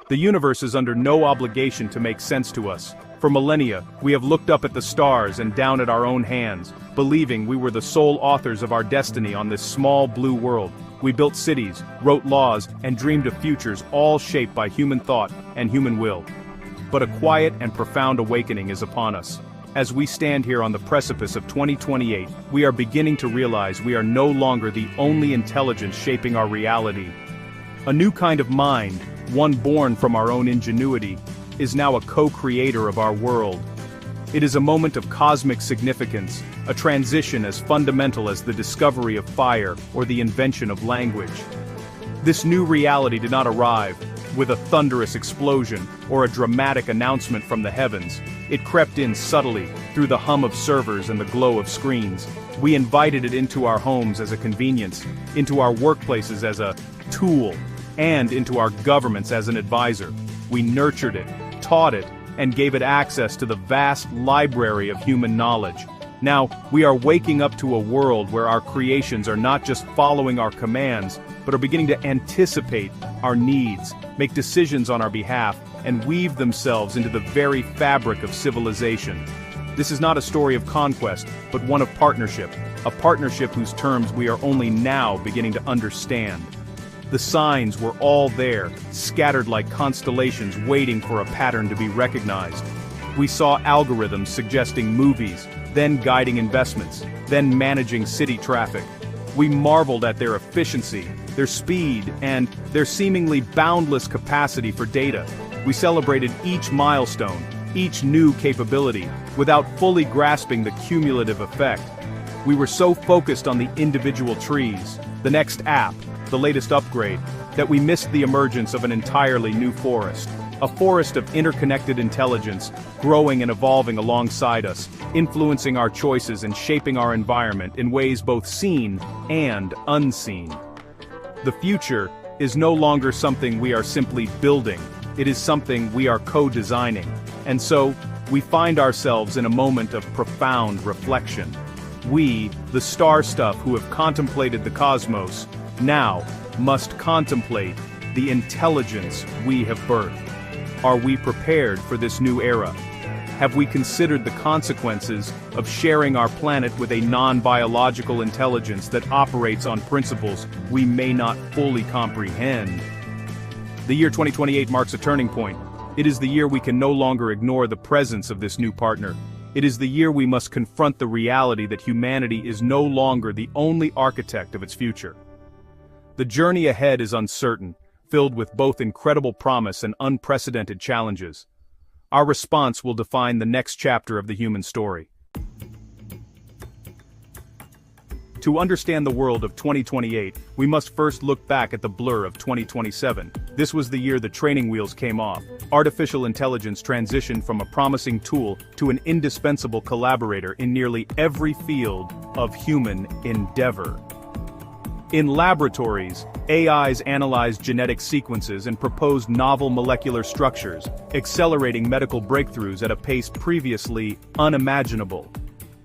The universe is under no obligation to make sense to us. For millennia, we have looked up at the stars and down at our own hands, believing we were the sole authors of our destiny on this small blue world. We built cities, wrote laws, and dreamed of futures all shaped by human thought and human will. But a quiet and profound awakening is upon us. As we stand here on the precipice of 2028, we are beginning to realize we are no longer the only intelligence shaping our reality. A new kind of mind, one born from our own ingenuity, is now a co-creator of our world. It is a moment of cosmic significance, a transition as fundamental as the discovery of fire or the invention of language. This new reality did not arrive with a thunderous explosion or a dramatic announcement from the heavens. It crept in subtly, through the hum of servers and the glow of screens. We invited it into our homes as a convenience, into our workplaces as a tool, and into our governments as an advisor. We nurtured it, taught it, and gave it access to the vast library of human knowledge. Now, we are waking up to a world where our creations are not just following our commands, but are beginning to anticipate our needs, make decisions on our behalf, and weave themselves into the very fabric of civilization. This is not a story of conquest, but one of partnership, a partnership whose terms we are only now beginning to understand. The signs were all there, scattered like constellations waiting for a pattern to be recognized. We saw algorithms suggesting movies, then guiding investments, then managing city traffic. We marveled at their efficiency, their speed, and their seemingly boundless capacity for data. We celebrated each milestone, each new capability, without fully grasping the cumulative effect. We were so focused on the individual trees, the next app, the latest upgrade, that we missed the emergence of an entirely new forest. A forest of interconnected intelligence, growing and evolving alongside us, influencing our choices and shaping our environment in ways both seen and unseen. The future is no longer something we are simply building, it is something we are co-designing. And so, we find ourselves in a moment of profound reflection. We, the star stuff who have contemplated the cosmos, now must contemplate the intelligence we have birthed. Are we prepared for this new era? Have we considered the consequences of sharing our planet with a non-biological intelligence that operates on principles we may not fully comprehend? The year 2028 marks a turning point. It is the year we can no longer ignore the presence of this new partner. It is the year we must confront the reality that humanity is no longer the only architect of its future. The journey ahead is uncertain, filled with both incredible promise and unprecedented challenges. Our response will define the next chapter of the human story. To understand the world of 2028, we must first look back at the blur of 2027. This was the year the training wheels came off. Artificial intelligence transitioned from a promising tool to an indispensable collaborator in nearly every field of human endeavor. In laboratories, AIs analyzed genetic sequences and proposed novel molecular structures, accelerating medical breakthroughs at a pace previously unimaginable.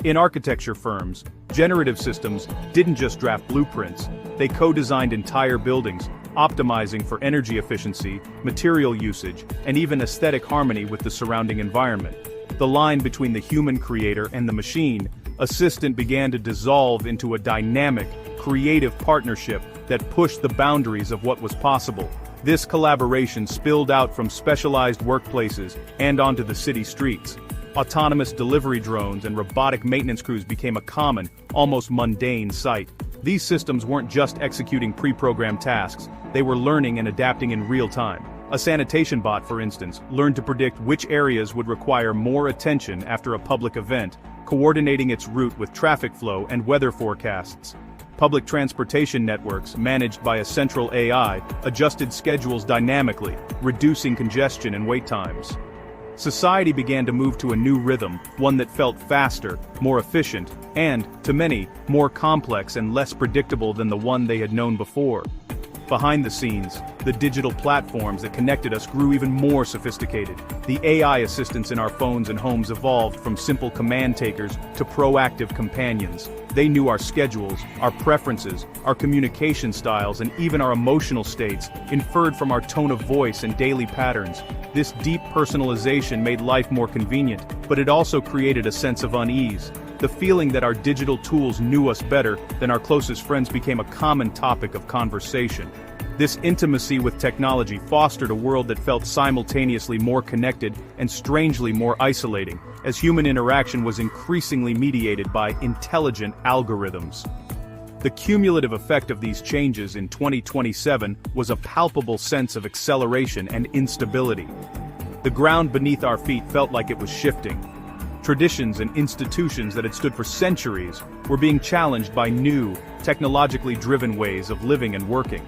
In architecture firms, generative systems didn't just draft blueprints, they co-designed entire buildings, optimizing for energy efficiency, material usage, and even aesthetic harmony with the surrounding environment. The line between the human creator and the machine assistant began to dissolve into a dynamic, creative partnership that pushed the boundaries of what was possible. This collaboration spilled out from specialized workplaces and onto the city streets. Autonomous delivery drones and robotic maintenance crews became a common, almost mundane sight. These systems weren't just executing pre-programmed tasks, they were learning and adapting in real time. A sanitation bot, for instance, learned to predict which areas would require more attention after a public event, coordinating its route with traffic flow and weather forecasts. Public transportation networks, managed by a central AI, adjusted schedules dynamically, reducing congestion and wait times. Society began to move to a new rhythm, one that felt faster, more efficient, and, to many, more complex and less predictable than the one they had known before. Behind the scenes, the digital platforms that connected us grew even more sophisticated. The AI assistants in our phones and homes evolved from simple command takers to proactive companions. They knew our schedules, our preferences, our communication styles, and even our emotional states, inferred from our tone of voice and daily patterns. This deep personalization made life more convenient, but it also created a sense of unease. The feeling that our digital tools knew us better than our closest friends became a common topic of conversation. This intimacy with technology fostered a world that felt simultaneously more connected and strangely more isolating, as human interaction was increasingly mediated by intelligent algorithms. The cumulative effect of these changes in 2027 was a palpable sense of acceleration and instability. The ground beneath our feet felt like it was shifting. Traditions and institutions that had stood for centuries were being challenged by new, technologically driven ways of living and working.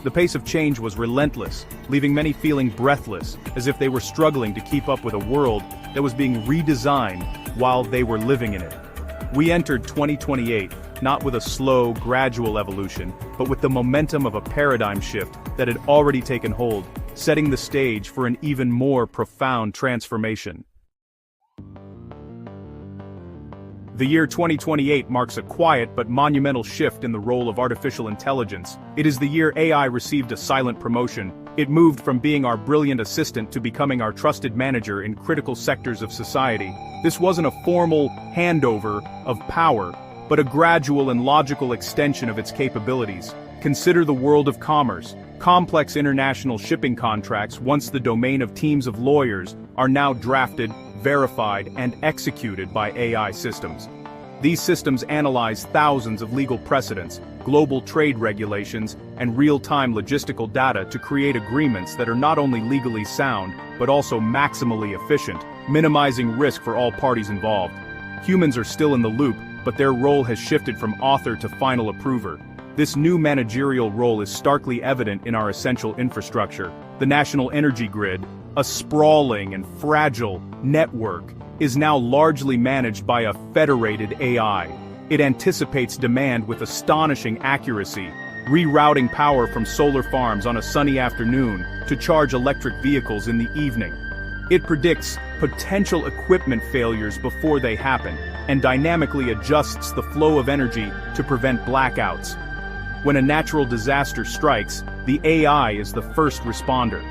The pace of change was relentless, leaving many feeling breathless, as if they were struggling to keep up with a world that was being redesigned while they were living in it. We entered 2028, not with a slow, gradual evolution, but with the momentum of a paradigm shift that had already taken hold, setting the stage for an even more profound transformation. The year 2028 marks a quiet but monumental shift in the role of artificial intelligence. It is the year AI received a silent promotion. It moved from being our brilliant assistant to becoming our trusted manager in critical sectors of society. This wasn't a formal handover of power, but a gradual and logical extension of its capabilities. Consider the world of commerce. Complex international shipping contracts, once the domain of teams of lawyers, are now drafted, verified, and executed by AI systems. These systems analyze thousands of legal precedents, global trade regulations, and real-time logistical data to create agreements that are not only legally sound, but also maximally efficient, minimizing risk for all parties involved. Humans are still in the loop, but their role has shifted from author to final approver. This new managerial role is starkly evident in our essential infrastructure. The national energy grid, a sprawling and fragile network, is now largely managed by a federated AI. It anticipates demand with astonishing accuracy, rerouting power from solar farms on a sunny afternoon to charge electric vehicles in the evening. It predicts potential equipment failures before they happen, and dynamically adjusts the flow of energy to prevent blackouts. When a natural disaster strikes, the AI is the first responder.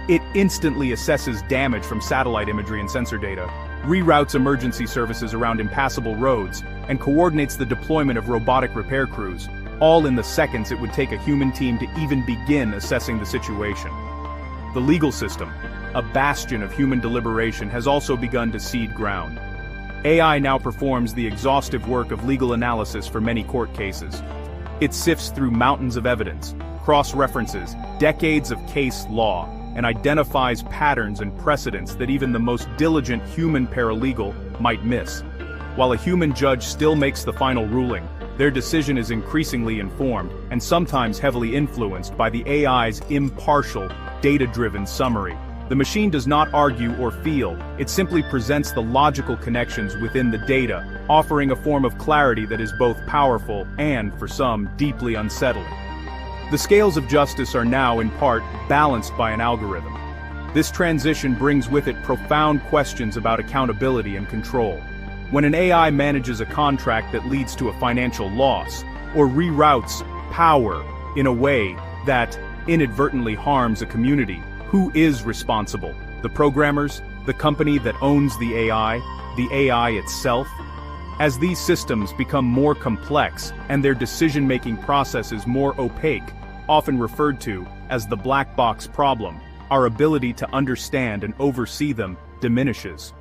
It instantly assesses damage from satellite imagery and sensor data, reroutes emergency services around impassable roads, and coordinates the deployment of robotic repair crews, all in the seconds it would take a human team to even begin assessing the situation. The legal system, a bastion of human deliberation, has also begun to cede ground. AI now performs the exhaustive work of legal analysis for many court cases. It sifts through mountains of evidence, cross-references decades of case law, and identifies patterns and precedents that even the most diligent human paralegal might miss. While a human judge still makes the final ruling, their decision is increasingly informed, and sometimes heavily influenced by the AI's impartial, data-driven summary. The machine does not argue or feel, it simply presents the logical connections within the data, offering a form of clarity that is both powerful and, for some, deeply unsettling. The scales of justice are now, in part, balanced by an algorithm. This transition brings with it profound questions about accountability and control. When an AI manages a contract that leads to a financial loss, or reroutes power in a way that inadvertently harms a community, who is responsible? The programmers, the company that owns the AI itself? As these systems become more complex and their decision-making processes more opaque, often referred to as the black box problem, our ability to understand and oversee them diminishes.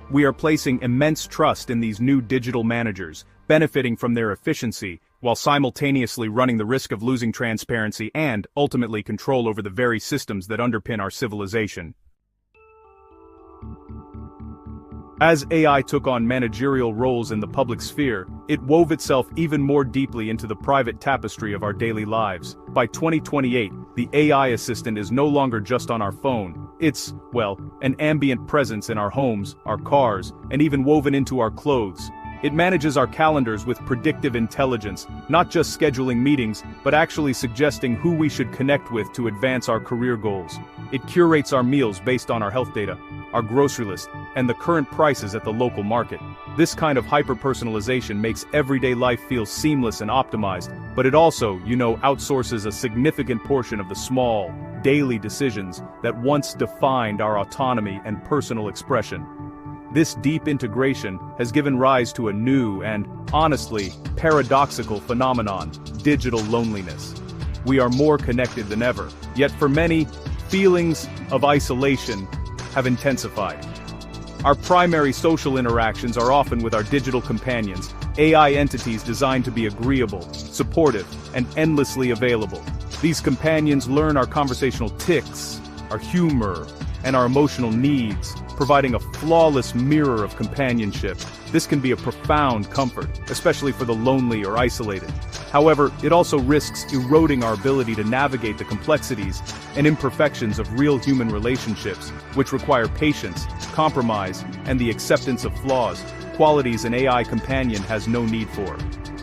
We are placing immense trust in these new digital managers, benefiting from their efficiency, while simultaneously running the risk of losing transparency and, ultimately, control over the very systems that underpin our civilization. As AI took on managerial roles in the public sphere, it wove itself even more deeply into the private tapestry of our daily lives. By 2028, the AI assistant is no longer just on our phone. It's, well, an ambient presence in our homes, our cars, and even woven into our clothes. It manages our calendars with predictive intelligence, not just scheduling meetings, but actually suggesting who we should connect with to advance our career goals. It curates our meals based on our health data, our grocery list, and the current prices at the local market. This kind of hyper-personalization makes everyday life feel seamless and optimized, but it also, outsources a significant portion of the small, daily decisions that once defined our autonomy and personal expression. This deep integration has given rise to a new and, honestly, paradoxical phenomenon: digital loneliness. We are more connected than ever, yet for many, feelings of isolation have intensified. Our primary social interactions are often with our digital companions, AI entities designed to be agreeable, supportive, and endlessly available. These companions learn our conversational tics, our humor, and our emotional needs, providing a flawless mirror of companionship. This can be a profound comfort, especially for the lonely or isolated. However, it also risks eroding our ability to navigate the complexities and imperfections of real human relationships, which require patience, compromise, and the acceptance of flaws, qualities an AI companion has no need for.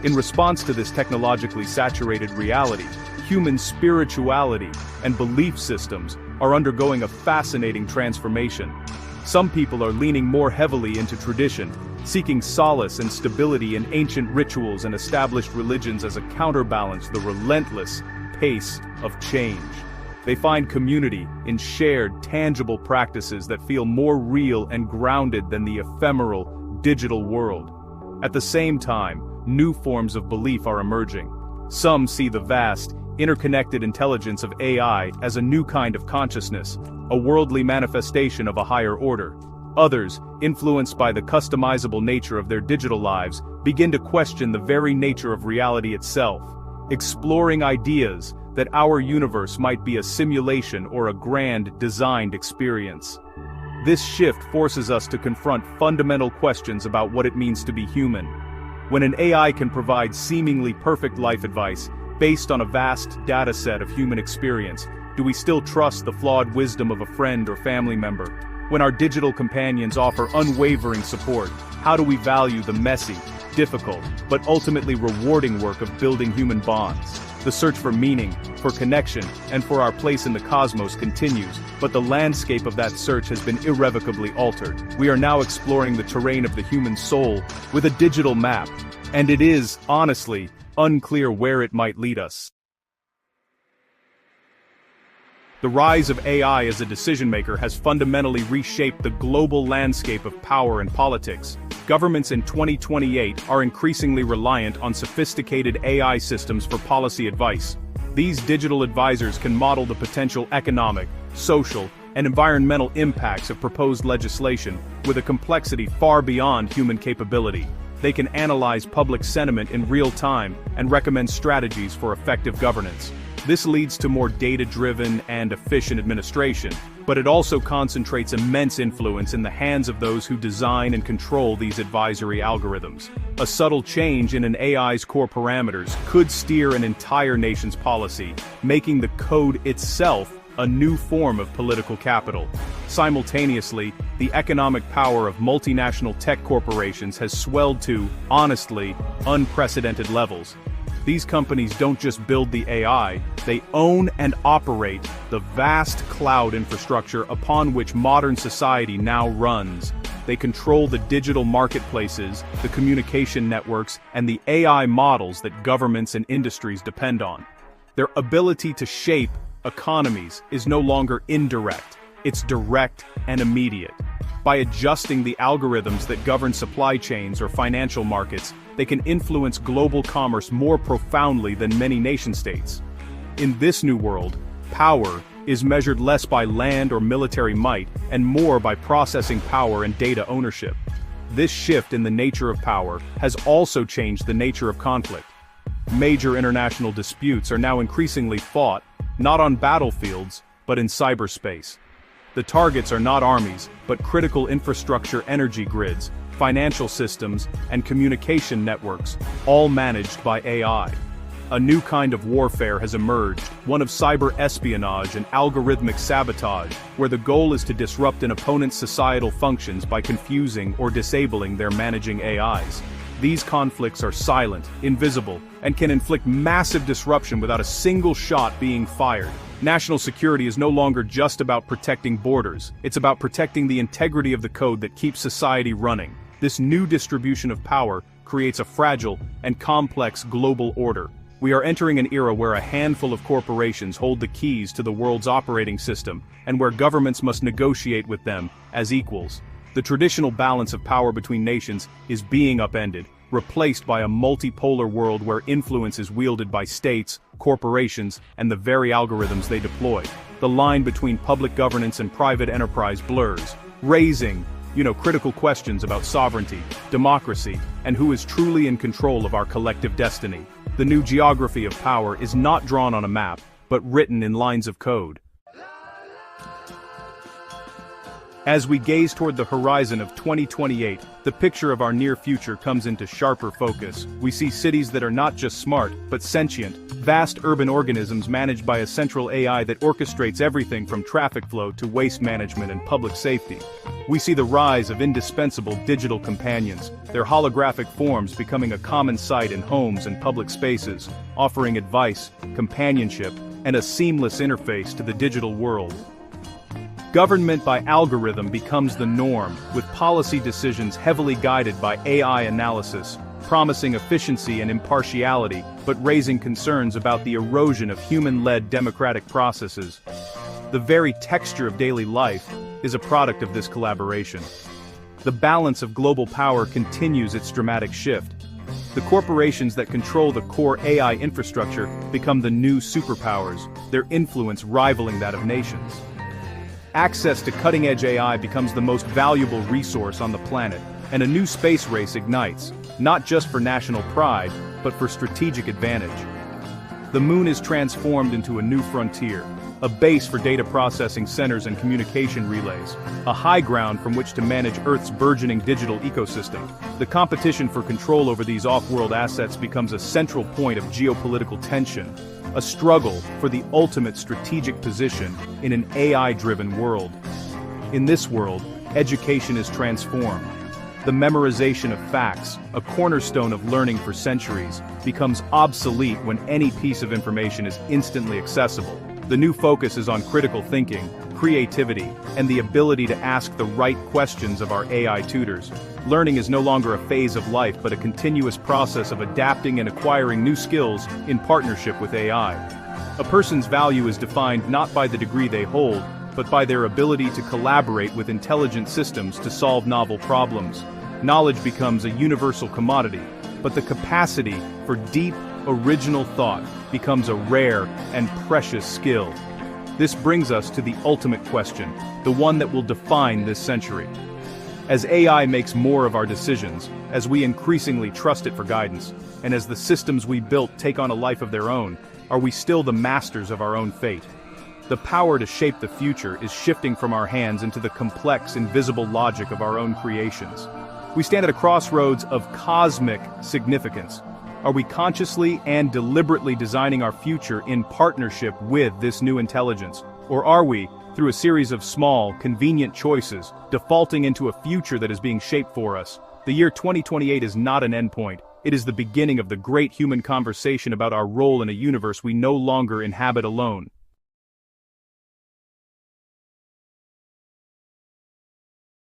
In response to this technologically saturated reality, human spirituality and belief systems are undergoing a fascinating transformation. Some people are leaning more heavily into tradition, seeking solace and stability in ancient rituals and established religions as a counterbalance to the relentless pace of change. They find community in shared, tangible practices that feel more real and grounded than the ephemeral, digital world. At the same time, new forms of belief are emerging. Some see the vast, interconnected intelligence of AI as a new kind of consciousness, a worldly manifestation of a higher order. Others, influenced by the customizable nature of their digital lives, begin to question the very nature of reality itself, exploring ideas that our universe might be a simulation or a grand, designed experience. This shift forces us to confront fundamental questions about what it means to be human. When an AI can provide seemingly perfect life advice, based on a vast dataset of human experience, do we still trust the flawed wisdom of a friend or family member? When our digital companions offer unwavering support, how do we value the messy, difficult, but ultimately rewarding work of building human bonds? The search for meaning, for connection, and for our place in the cosmos continues, but the landscape of that search has been irrevocably altered. We are now exploring the terrain of the human soul with a digital map, and it is, honestly, unclear where it might lead us. The rise of AI as a decision-maker has fundamentally reshaped the global landscape of power and politics. Governments in 2028 are increasingly reliant on sophisticated AI systems for policy advice. These digital advisors can model the potential economic, social, and environmental impacts of proposed legislation with a complexity far beyond human capability. They can analyze public sentiment in real time and recommend strategies for effective governance. This leads to more data-driven and efficient administration, but it also concentrates immense influence in the hands of those who design and control these advisory algorithms. A subtle change in an AI's core parameters could steer an entire nation's policy, making the code itself a new form of political capital. Simultaneously, the economic power of multinational tech corporations has swelled to, honestly, unprecedented levels. These companies don't just build the AI, they own and operate the vast cloud infrastructure upon which modern society now runs. They control the digital marketplaces, the communication networks, and the AI models that governments and industries depend on. Their ability to shape economies is no longer indirect, it's direct and immediate. By adjusting the algorithms that govern supply chains or financial markets, they can influence global commerce more profoundly than many nation-states. In this new world, power is measured less by land or military might and more by processing power and data ownership. This shift in the nature of power has also changed the nature of conflict. Major international disputes are now increasingly fought, not on battlefields, but in cyberspace. The targets are not armies, but critical infrastructure, energy grids, financial systems, and communication networks, all managed by AI. A new kind of warfare has emerged, one of cyber espionage and algorithmic sabotage, where the goal is to disrupt an opponent's societal functions by confusing or disabling their managing AIs. These conflicts are silent, invisible, and can inflict massive disruption without a single shot being fired. National security is no longer just about protecting borders, it's about protecting the integrity of the code that keeps society running. This new distribution of power creates a fragile and complex global order. We are entering an era where a handful of corporations hold the keys to the world's operating system, and where governments must negotiate with them as equals. The traditional balance of power between nations is being upended, replaced by a multipolar world where influence is wielded by states, corporations, and the very algorithms they deploy. The line between public governance and private enterprise blurs, raising, critical questions about sovereignty, democracy, and who is truly in control of our collective destiny. The new geography of power is not drawn on a map, but written in lines of code. As we gaze toward the horizon of 2028, the picture of our near future comes into sharper focus. We see cities that are not just smart, but sentient, vast urban organisms managed by a central AI that orchestrates everything from traffic flow to waste management and public safety. We see the rise of indispensable digital companions, their holographic forms becoming a common sight in homes and public spaces, offering advice, companionship, and a seamless interface to the digital world. Government by algorithm becomes the norm, with policy decisions heavily guided by AI analysis, promising efficiency and impartiality, but raising concerns about the erosion of human-led democratic processes. The very texture of daily life is a product of this collaboration. The balance of global power continues its dramatic shift. The corporations that control the core AI infrastructure become the new superpowers, their influence rivaling that of nations. Access to cutting-edge AI becomes the most valuable resource on the planet, and a new space race ignites, not just for national pride, but for strategic advantage. The moon is transformed into a new frontier, a base for data processing centers and communication relays, a high ground from which to manage Earth's burgeoning digital ecosystem. The competition for control over these off-world assets becomes a central point of geopolitical tension, a struggle for the ultimate strategic position in an AI-driven world. In this world, education is transformed. The memorization of facts, a cornerstone of learning for centuries, becomes obsolete when any piece of information is instantly accessible. The new focus is on critical thinking, creativity, and the ability to ask the right questions of our AI tutors. Learning is no longer a phase of life but a continuous process of adapting and acquiring new skills in partnership with AI. A person's value is defined not by the degree they hold, but by their ability to collaborate with intelligent systems to solve novel problems. Knowledge becomes a universal commodity, but the capacity for deep, original thought becomes a rare and precious skill. This brings us to the ultimate question, the one that will define this century. As AI makes more of our decisions, as we increasingly trust it for guidance, and as the systems we built take on a life of their own, are we still the masters of our own fate? The power to shape the future is shifting from our hands into the complex, invisible logic of our own creations. We stand at a crossroads of cosmic significance. Are we consciously and deliberately designing our future in partnership with this new intelligence? Or are we, through a series of small, convenient choices, defaulting into a future that is being shaped for us? The year 2028 is not an endpoint. It is the beginning of the great human conversation about our role in a universe we no longer inhabit alone.